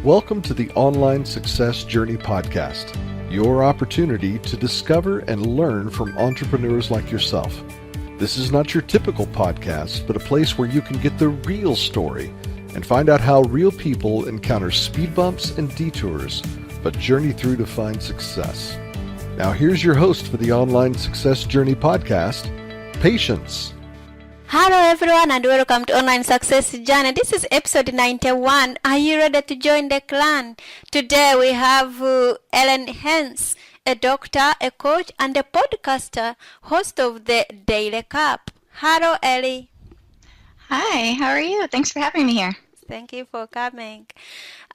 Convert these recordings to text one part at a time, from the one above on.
Welcome to the Online Success Journey Podcast, your opportunity to discover and learn from entrepreneurs like yourself. This is not your typical podcast, but a place where you can get the real story and find out how real people encounter speed bumps and detours, but journey through to find success. Now here's your host for the Online Success Journey Podcast, Patience. Hello everyone and welcome to Online Success Journey. This is episode 91. Are you ready to join the clan? Today we have Ellie Heintze, a doctor, a coach, and a podcaster, host of the Daily Cup. Hello Ellie. Hi, how are you? Thanks for having me here. Thank you for coming.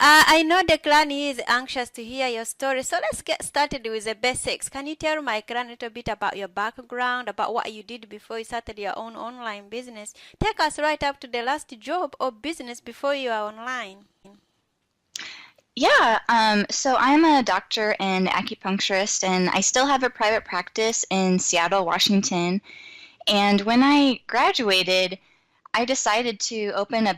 I know the clan is anxious to hear your story, so let's get started with the basics. Can you tell my clan a little bit about your background, about what you did before you started your own online business? Take us right up to the last job or business before you are online. Yeah, so I'm a doctor and acupuncturist, and I still have a private practice in Seattle, Washington. And when I graduated, I decided to open my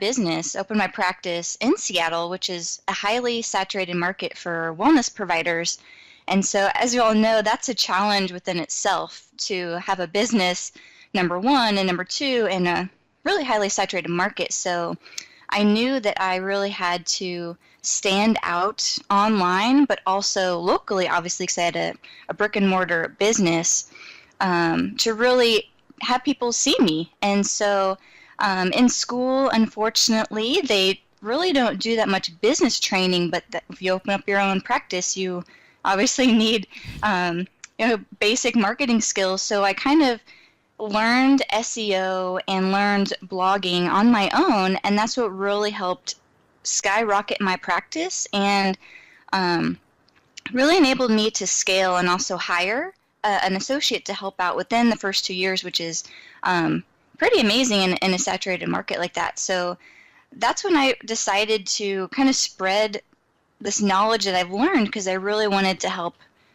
practice in Seattle, which is a highly saturated market for wellness providers. And so, as you all know, that's a challenge within itself to have a business, number one, and number two, in a really highly saturated market. So I knew that I really had to stand out online, but also locally, obviously, because I had a brick and mortar business, to really have people see me. And so in school, unfortunately, they really don't do that much business training, but if you open up your own practice, you obviously need basic marketing skills. So I kind of learned SEO and learned blogging on my own, and that's what really helped skyrocket my practice and really enabled me to scale and also hire an associate to help out within the first 2 years, which is pretty amazing in a saturated market like that. So that's when I decided to kind of spread this knowledge that I've learned, because I really wanted to help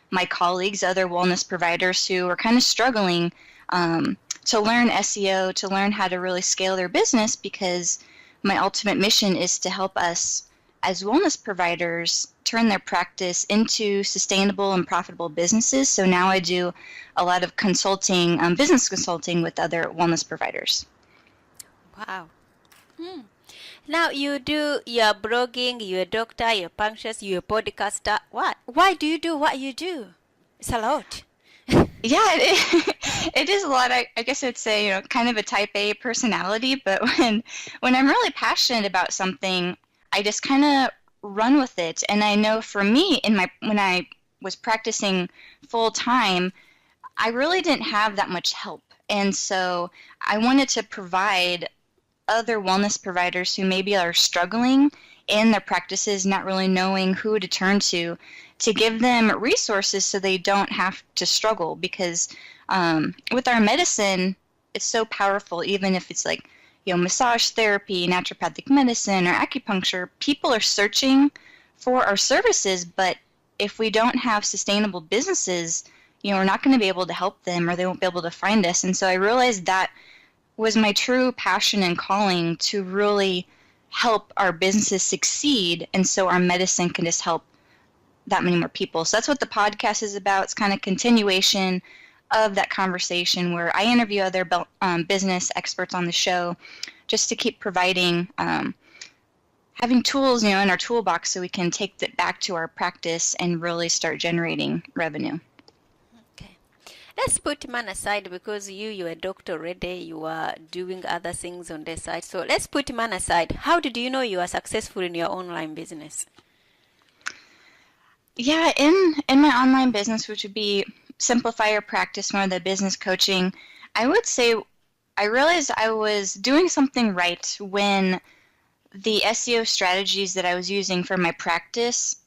my colleagues, other wellness providers who are kind of struggling to learn SEO, to learn how to really scale their business, because my ultimate mission is to help us as wellness providers turn their practice into sustainable and profitable businesses. So now I do a lot of consulting, business consulting with other wellness providers. Wow. Now you do your blogging, you're a doctor, you're a puncturist, you're a podcaster. What? Why do you do what you do? It's a lot. Yeah, it is a lot. I guess I'd say, kind of a type A personality, but when I'm really passionate about something, I just kind of run with it. And I know for me, when I was practicing full time, I really didn't have that much help. And so I wanted to provide other wellness providers who maybe are struggling in their practices, not really knowing who to turn to give them resources so they don't have to struggle. Because with our medicine, it's so powerful, even if it's like, massage therapy, naturopathic medicine, or acupuncture. People are searching for our services, but if we don't have sustainable businesses, we're not going to be able to help them, or they won't be able to find us. And so I realized that was my true passion and calling, to really help our businesses succeed, and so our medicine can just help that many more people. So that's what the podcast is about. It's kind of continuation of that conversation where I interview other business experts on the show, just to keep providing, having tools, in our toolbox, so we can take that back to our practice and really start generating revenue. Okay. Let's put man aside, because you're a doctor already, you are doing other things on the side. So let's put man aside. How did you know you are successful in your online business? Yeah, in my online business, which would be Simplify Your Practice, more of the business coaching, I would say I realized I was doing something right when the SEO strategies that I was using for my practice,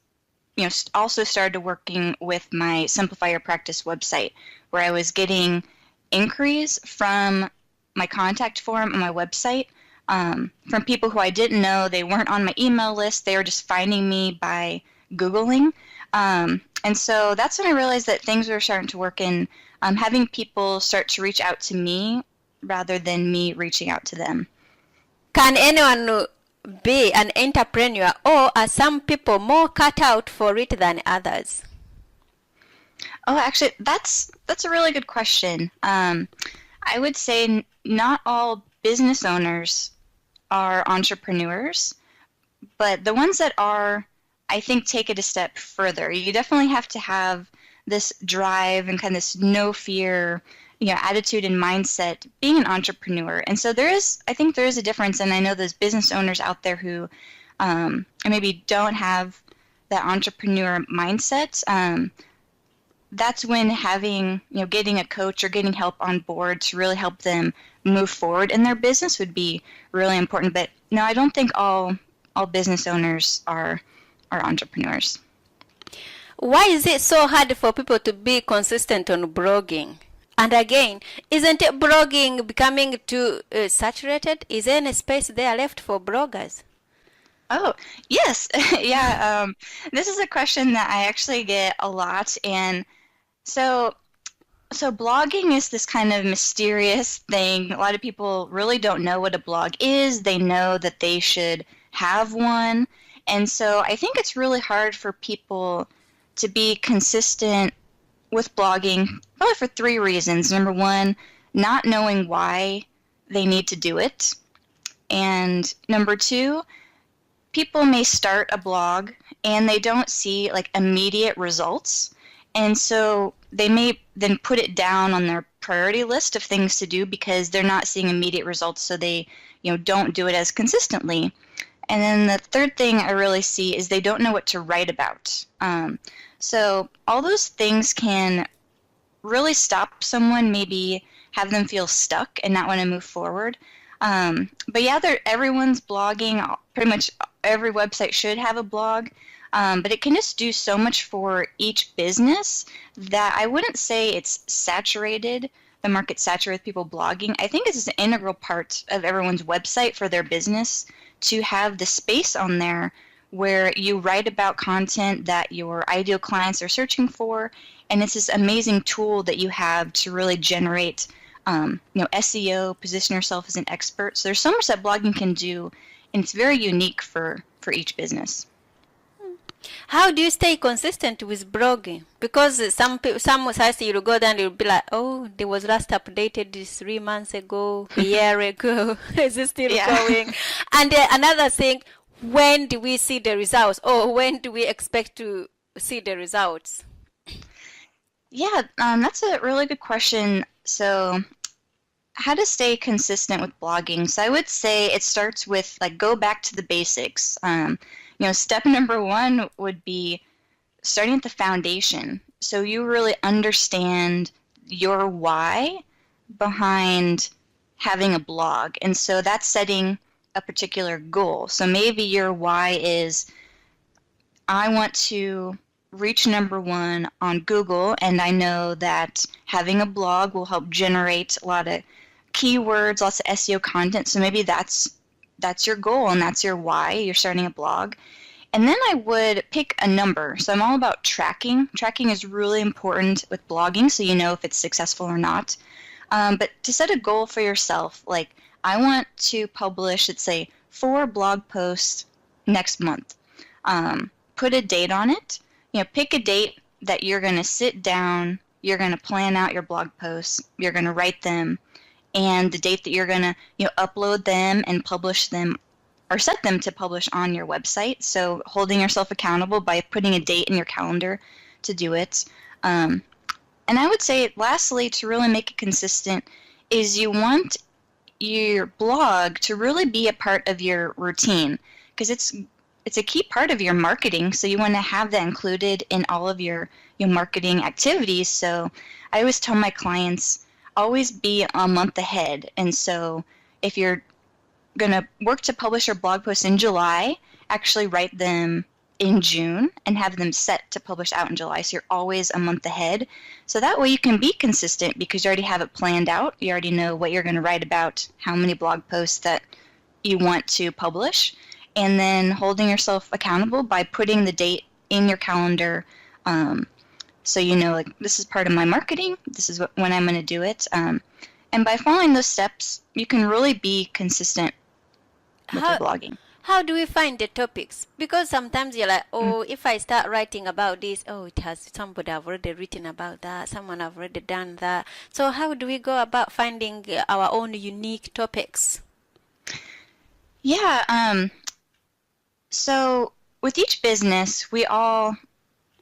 also started working with my Simplify Your Practice website, where I was getting inquiries from my contact form on my website, from people who I didn't know. They weren't on my email list. They were just finding me by Googling. And so that's when I realized that things were starting to work, in having people start to reach out to me rather than me reaching out to them. Can anyone be an entrepreneur, or are some people more cut out for it than others? Oh, actually, that's a really good question. I would say not all business owners are entrepreneurs, but the ones that are, I think, take it a step further. You definitely have to have this drive and kind of this no fear, attitude and mindset being an entrepreneur. And so I think there is a difference. And I know there's business owners out there who maybe don't have that entrepreneur mindset. That's when getting a coach or getting help on board to really help them move forward in their business would be really important. But no, I don't think all business owners are entrepreneurs. Why is it so hard for people to be consistent on blogging? And again, isn't it blogging becoming too saturated? Is there any space there left for bloggers? Oh, yes. Yeah. This is a question that I actually get a lot. And so blogging is this kind of mysterious thing. A lot of people really don't know what a blog is. They know that they should have one. And so I think it's really hard for people to be consistent with blogging, probably for 3 reasons. Number 1, not knowing why they need to do it. And number 2, people may start a blog and they don't see like immediate results. And so they may then put it down on their priority list of things to do because they're not seeing immediate results, so they don't do it as consistently. And then the third thing I really see is they don't know what to write about. So all those things can really stop someone, maybe have them feel stuck and not want to move forward. But yeah, everyone's blogging. Pretty much every website should have a blog. But it can just do so much for each business that I wouldn't say it's saturated, the market's saturated with people blogging. I think it's an integral part of everyone's website for their business to have the space on there where you write about content that your ideal clients are searching for, and it's this amazing tool that you have to really generate SEO, position yourself as an expert. So there's so much that blogging can do, and it's very unique for each business. How do you stay consistent with blogging? Because some sites you'll go down, you'll be like, oh, there was last updated this 3 months ago, a year ago. Is it still going? And another thing, when do we see the results, or when do we expect to see the results? Yeah, that's a really good question. So how to stay consistent with blogging. So I would say it starts with go back to the basics. Step number 1 would be starting at the foundation. So you really understand your why behind having a blog. And so that's setting a particular goal. So maybe your why is, I want to reach number 1 on Google, and I know that having a blog will help generate a lot of keywords, lots of SEO content. So maybe that's your goal and that's your why. You're starting a blog. And then I would pick a number. So I'm all about tracking. Tracking is really important with blogging, so you know if it's successful or not. But to set a goal for yourself, like I want to publish, let's say, 4 blog posts next month. Put a date on it. Pick a date that you're going to sit down, you're going to plan out your blog posts, you're going to write them, and the date that you're going to upload them and publish them, or set them to publish on your website. So holding yourself accountable by putting a date in your calendar to do it. And I would say, lastly, to really make it consistent, is you want your blog to really be a part of your routine, because it's a key part of your marketing. So you want to have that included in all of your marketing activities. So I always tell my clients, always be a month ahead. And so if you're going to work to publish your blog posts in July, actually write them in June and have them set to publish out in July. So you're always a month ahead. So that way you can be consistent because you already have it planned out. You already know what you're going to write about, how many blog posts that you want to publish, and then holding yourself accountable by putting the date in your calendar. So this is part of my marketing. This is when I'm going to do it. And by following those steps, you can really be consistent with your blogging. How do we find the topics? Because sometimes you're like, oh, if I start writing about this, oh, it has somebody have already written about that, someone have already done that. So how do we go about finding our own unique topics? Yeah, so with each business, we all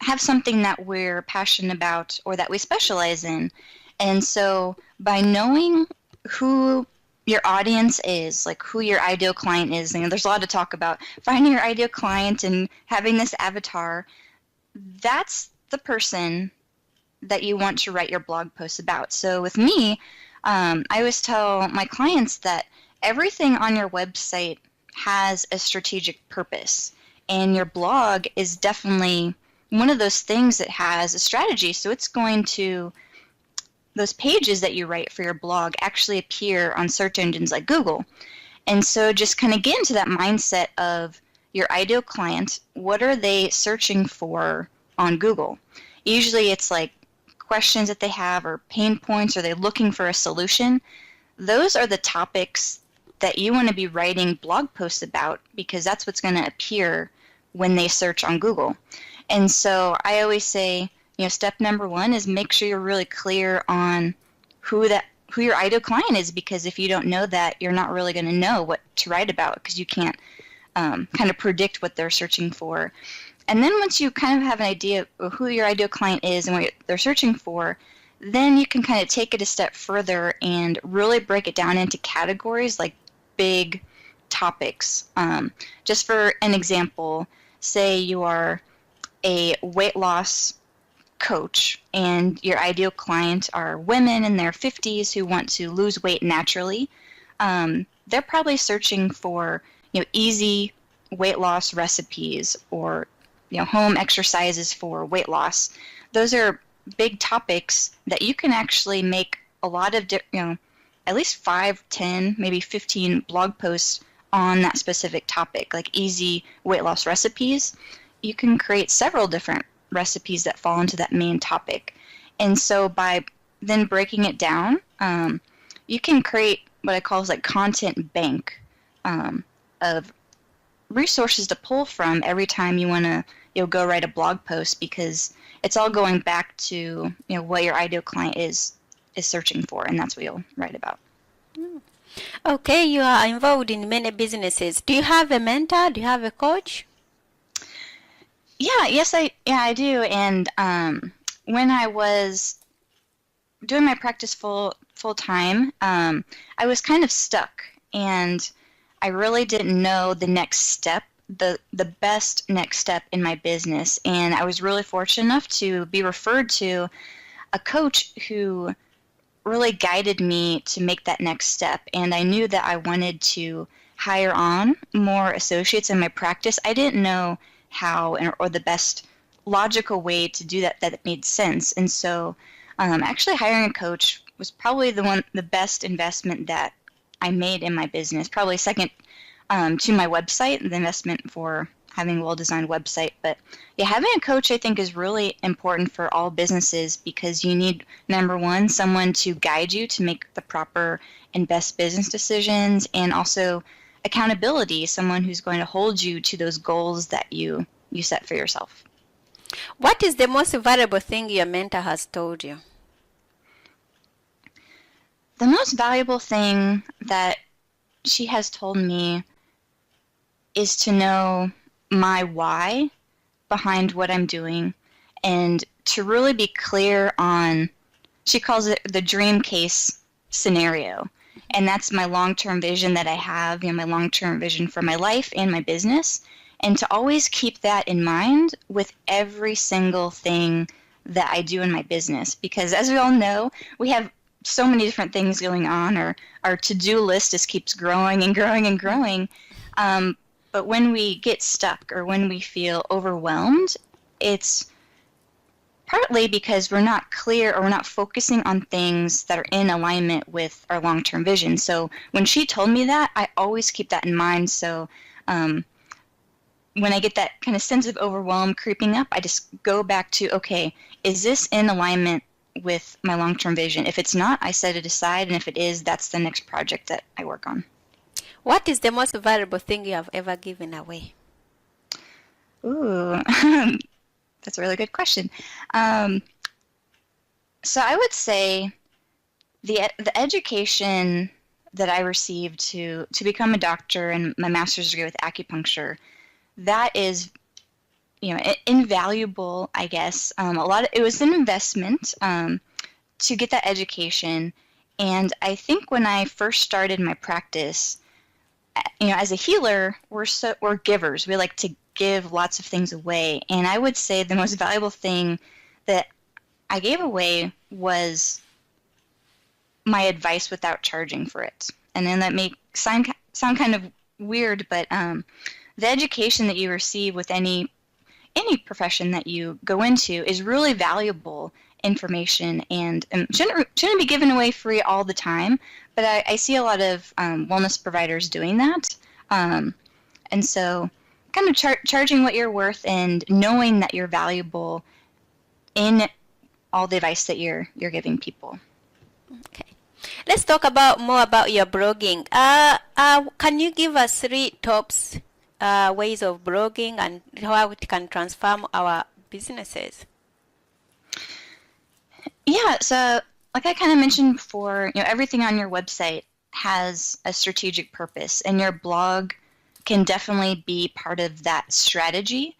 have something that we're passionate about or that we specialize in. And so by knowing who your audience is, like who your ideal client is, there's a lot to talk about finding your ideal client and having this avatar, that's the person that you want to write your blog post about. So with me, I always tell my clients that everything on your website has a strategic purpose, and your blog is definitely one of those things that has a strategy. So it's going to, those pages that you write for your blog actually appear on search engines like Google. And so just kind of get into that mindset of your ideal client. What are they searching for on Google? Usually it's like questions that they have or pain points. Are they looking for a solution? Those are the topics that you want to be writing blog posts about, because that's what's going to appear when they search on Google. And so I always say, step number one is make sure you're really clear on who your ideal client is, because if you don't know that, you're not really going to know what to write about, because you can't kind of predict what they're searching for. And then once you kind of have an idea of who your ideal client is and what they're searching for, then you can kind of take it a step further and really break it down into categories, like big topics. Just for an example, say you are a weight loss coach and your ideal client are women in their 50s who want to lose weight naturally. They're probably searching for easy weight loss recipes or home exercises for weight loss. Those are big topics that you can actually make a lot of at least 5, 10, maybe 15 blog posts on that specific topic, like easy weight loss recipes. You can create several different recipes that fall into that main topic. And so by then breaking it down, you can create what I call like content bank of resources to pull from every time you want to go write a blog post, because it's all going back to what your ideal client is searching for, and that's what you'll write about. Okay, you are involved in many businesses. Do you have a mentor? Do you have a coach? Yes, I do. And when I was doing my practice full time, I was kind of stuck, and I really didn't know the next step, the best next step in my business. And I was really fortunate enough to be referred to a coach who really guided me to make that next step. And I knew that I wanted to hire on more associates in my practice. I didn't know how or the best logical way to do that made sense. And so actually hiring a coach was probably the best investment that I made in my business, probably second to my website, the investment for having a well-designed website. But yeah, having a coach I think is really important for all businesses, because you need, number one, someone to guide you to make the proper and best business decisions, and also accountability, someone who's going to hold you to those goals that you set for yourself. What is the most valuable thing your mentor has told you? The most valuable thing that she has told me is to know my why behind what I'm doing, and to really be clear on, she calls it the dream case scenario. And that's my long-term vision that I have, my long-term vision for my life and my business. And to always keep that in mind with every single thing that I do in my business. Because as we all know, we have so many different things going on. Our to-do list just keeps growing and growing and growing. But when we get stuck or when we feel overwhelmed, it's partly because we're not clear or we're not focusing on things that are in alignment with our long-term vision. So when she told me that, I always keep that in mind. So when I get that kind of sense of overwhelm creeping up, I just go back to, okay, is this in alignment with my long-term vision? If it's not, I set it aside, and if it is, that's the next project that I work on. What is the most valuable thing you have ever given away? Ooh, that's a really good question. So I would say the education that I received to become a doctor and my master's degree with acupuncture, that is, invaluable, I guess. It was an investment to get that education, and I think when I first started my practice, as a healer, we're givers. We like to give lots of things away, and I would say the most valuable thing that I gave away was my advice without charging for it. And then that may sound kind of weird, but the education that you receive with any profession that you go into is really valuable information, and shouldn't be given away free all the time. But I see a lot of wellness providers doing that, and so kind of charging what you're worth and knowing that you're valuable in all the advice that you're giving people. Okay. Let's talk more about your blogging. Can you give us 3 tops ways of blogging and how it can transform our businesses? Yeah, so like I kind of mentioned before, everything on your website has a strategic purpose, and your blog can definitely be part of that strategy.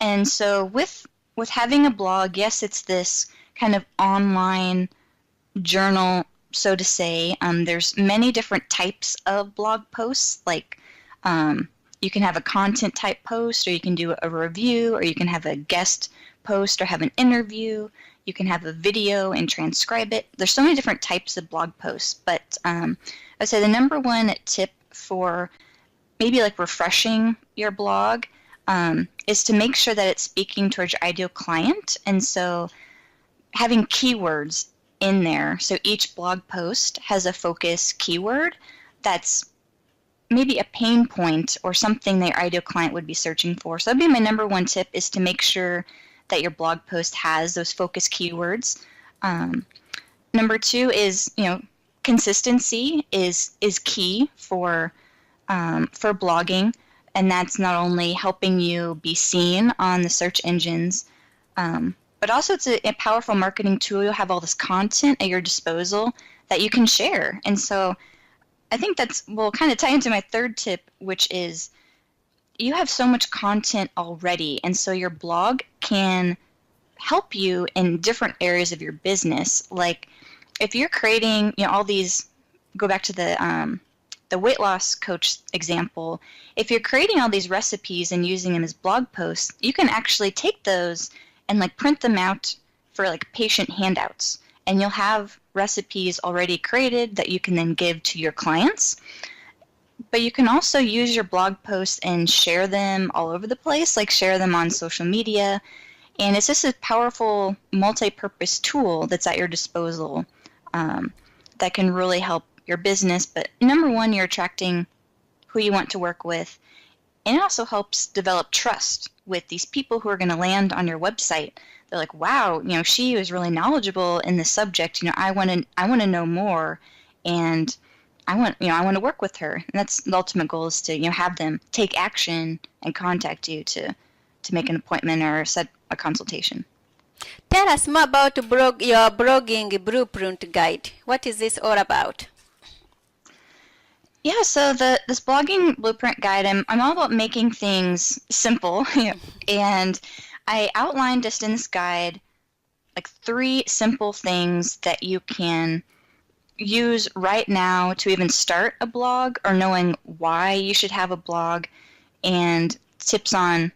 And so with having a blog, yes, it's this kind of online journal, so to say. There's many different types of blog posts, like you can have a content type post, or you can do a review, or you can have a guest post or have an interview. You can have a video and transcribe it. There's so many different types of blog posts, but I would say the number one tip for maybe like refreshing your blog is to make sure that it's speaking towards your ideal client. And so having keywords in there. So each blog post has a focus keyword that's maybe a pain point or something that your ideal client would be searching for. So that'd be my number one tip, is to make sure that your blog post has those focus keywords. Number 2 is, consistency is key for blogging, and that's not only helping you be seen on the search engines, but also it's a powerful marketing tool. You'll have all this content at your disposal that you can share. And so I think will kind of tie into my third tip, which is you have so much content already, and so your blog can help you in different areas of your business. Like if you're creating, all these, go back to the weight loss coach example, if you're creating all these recipes and using them as blog posts, you can actually take those and like print them out for like patient handouts, and you'll have recipes already created that you can then give to your clients. But you can also use your blog posts and share them all over the place, like share them on social media. And it's just a powerful multi-purpose tool that's at your disposal that can really help your business. But number one, you're attracting who you want to work with. And it also helps develop trust with these people who are going to land on your website. They're like, wow, she was really knowledgeable in this subject. I want to know more, and I want to work with her. And that's the ultimate goal, is to have them take action and contact you to make an appointment or set a consultation. Tell us more about your blogging blueprint guide. What is this all about? Yeah, so this blogging blueprint guide, I'm all about making things simple, and I outlined just in this guide like 3 simple things that you can use right now to even start a blog, or knowing why you should have a blog, and tips on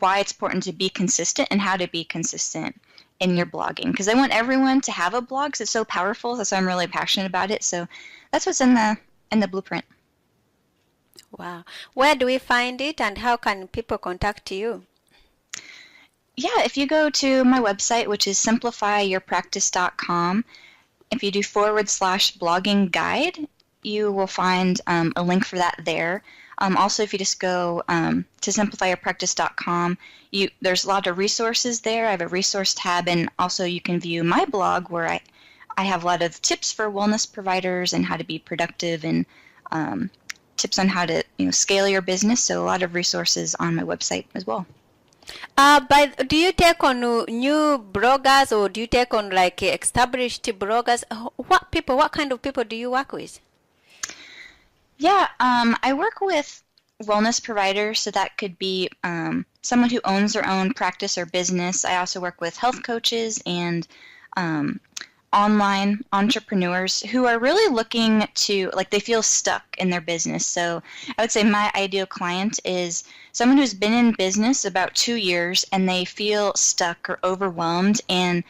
why it's important to be consistent and how to be consistent in your blogging. Because I want everyone to have a blog, because it's so powerful, so I'm really passionate about it. So that's what's in the blueprint. Wow. Where do we find it, and how can people contact you? Yeah, if you go to my website, which is simplifyyourpractice.com, if you do /blogging guide, you will find a link for that there. Also, if you just go to simplifyyourpractice.com, there's a lot of resources there. I have a resource tab, and also you can view my blog, where I have a lot of tips for wellness providers and how to be productive and tips on how to scale your business. So a lot of resources on my website as well. But do you take on new bloggers, or do you take on like established bloggers? What kind of people do you work with? Yeah, I work with wellness providers, so that could be someone who owns their own practice or business. I also work with health coaches and online entrepreneurs who are really looking to, like, they feel stuck in their business. So I would say my ideal client is someone who's been in business about 2 years and they feel stuck or overwhelmed and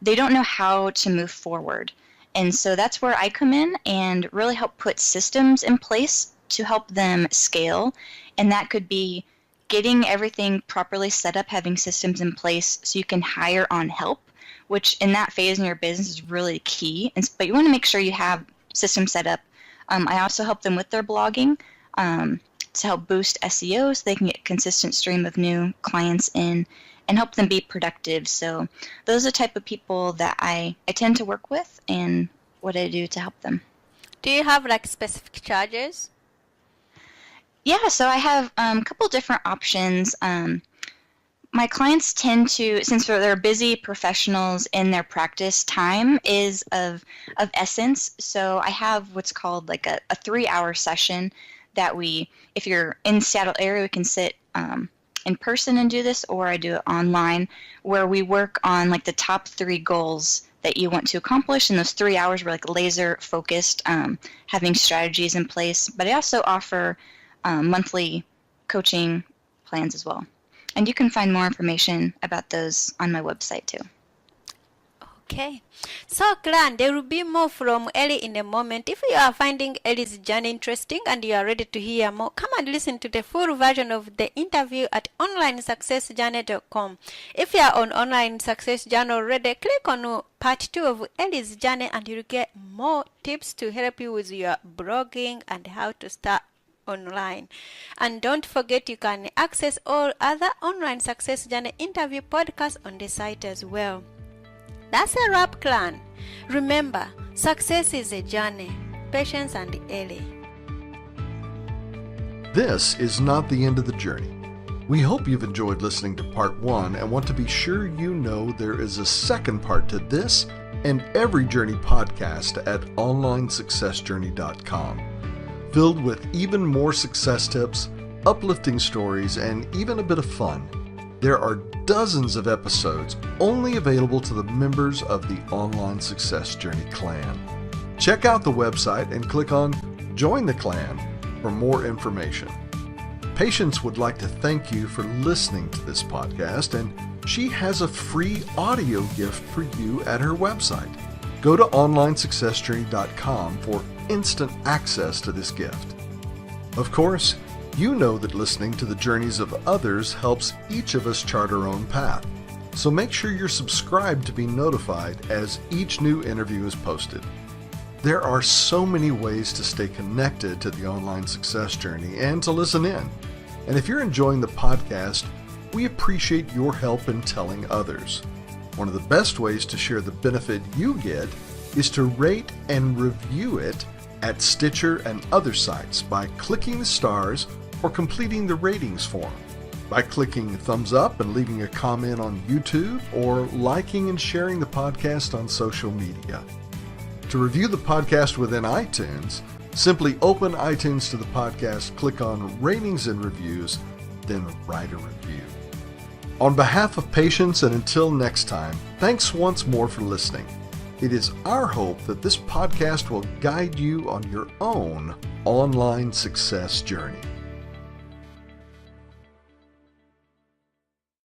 they don't know how to move forward. And so that's where I come in and really help put systems in place to help them scale. And that could be getting everything properly set up, having systems in place so you can hire on help, which in that phase in your business is really key. But you want to make sure you have systems set up. I also help them with their blogging to help boost SEO so they can get a consistent stream of new clients in and help them be productive. So those are the type of people that I tend to work with and what I do to help them. Do you have like specific charges? Yeah, so I have a couple different options. My clients tend to, since they're busy professionals in their practice, time is of essence. So I have what's called like a 3-hour session that if you're in Seattle area, we can sit in person and do this, or I do it online, where we work on like the top 3 goals that you want to accomplish. In those 3 hours, we're like laser focused, having strategies in place. But I also offer monthly coaching plans as well. And you can find more information about those on my website too. Okay. So, Clan, there will be more from Ellie in a moment. If you are finding Ellie's journey interesting and you are ready to hear more, come and listen to the full version of the interview at onlinesuccessjourney.com. If you are on Online Success Journey already, click on part 2 of Ellie's journey and you'll get more tips to help you with your blogging and how to start online. And don't forget, you can access all other Online Success Journey interview podcasts on the site as well. That's a wrap, Clan. Remember, success is a journey. Patience and Ellie. This is not the end of the journey. We hope you've enjoyed listening to part 1 and want to be sure you know there is a second part to this and every journey podcast at onlinesuccessjourney.com, filled with even more success tips, uplifting stories, and even a bit of fun. There are dozens of episodes only available to the members of the Online Success Journey clan. Check out the website and click on Join the Clan for more information. Patience would like to thank you for listening to this podcast, and she has a free audio gift for you at her website. Go to onlinesuccessjourney.com for instant access to this gift. Of course, you know that listening to the journeys of others helps each of us chart our own path. So make sure you're subscribed to be notified as each new interview is posted. There are so many ways to stay connected to the Online Success Journey and to listen in. And if you're enjoying the podcast, we appreciate your help in telling others. One of the best ways to share the benefit you get is to rate and review it at Stitcher and other sites by clicking the stars or completing the ratings form, by clicking thumbs up and leaving a comment on YouTube, or liking and sharing the podcast on social media. To review the podcast within iTunes, simply open iTunes to the podcast, click on Ratings and Reviews, then write a review. On behalf of Patience, and until next time, thanks once more for listening. It is our hope that this podcast will guide you on your own online success journey.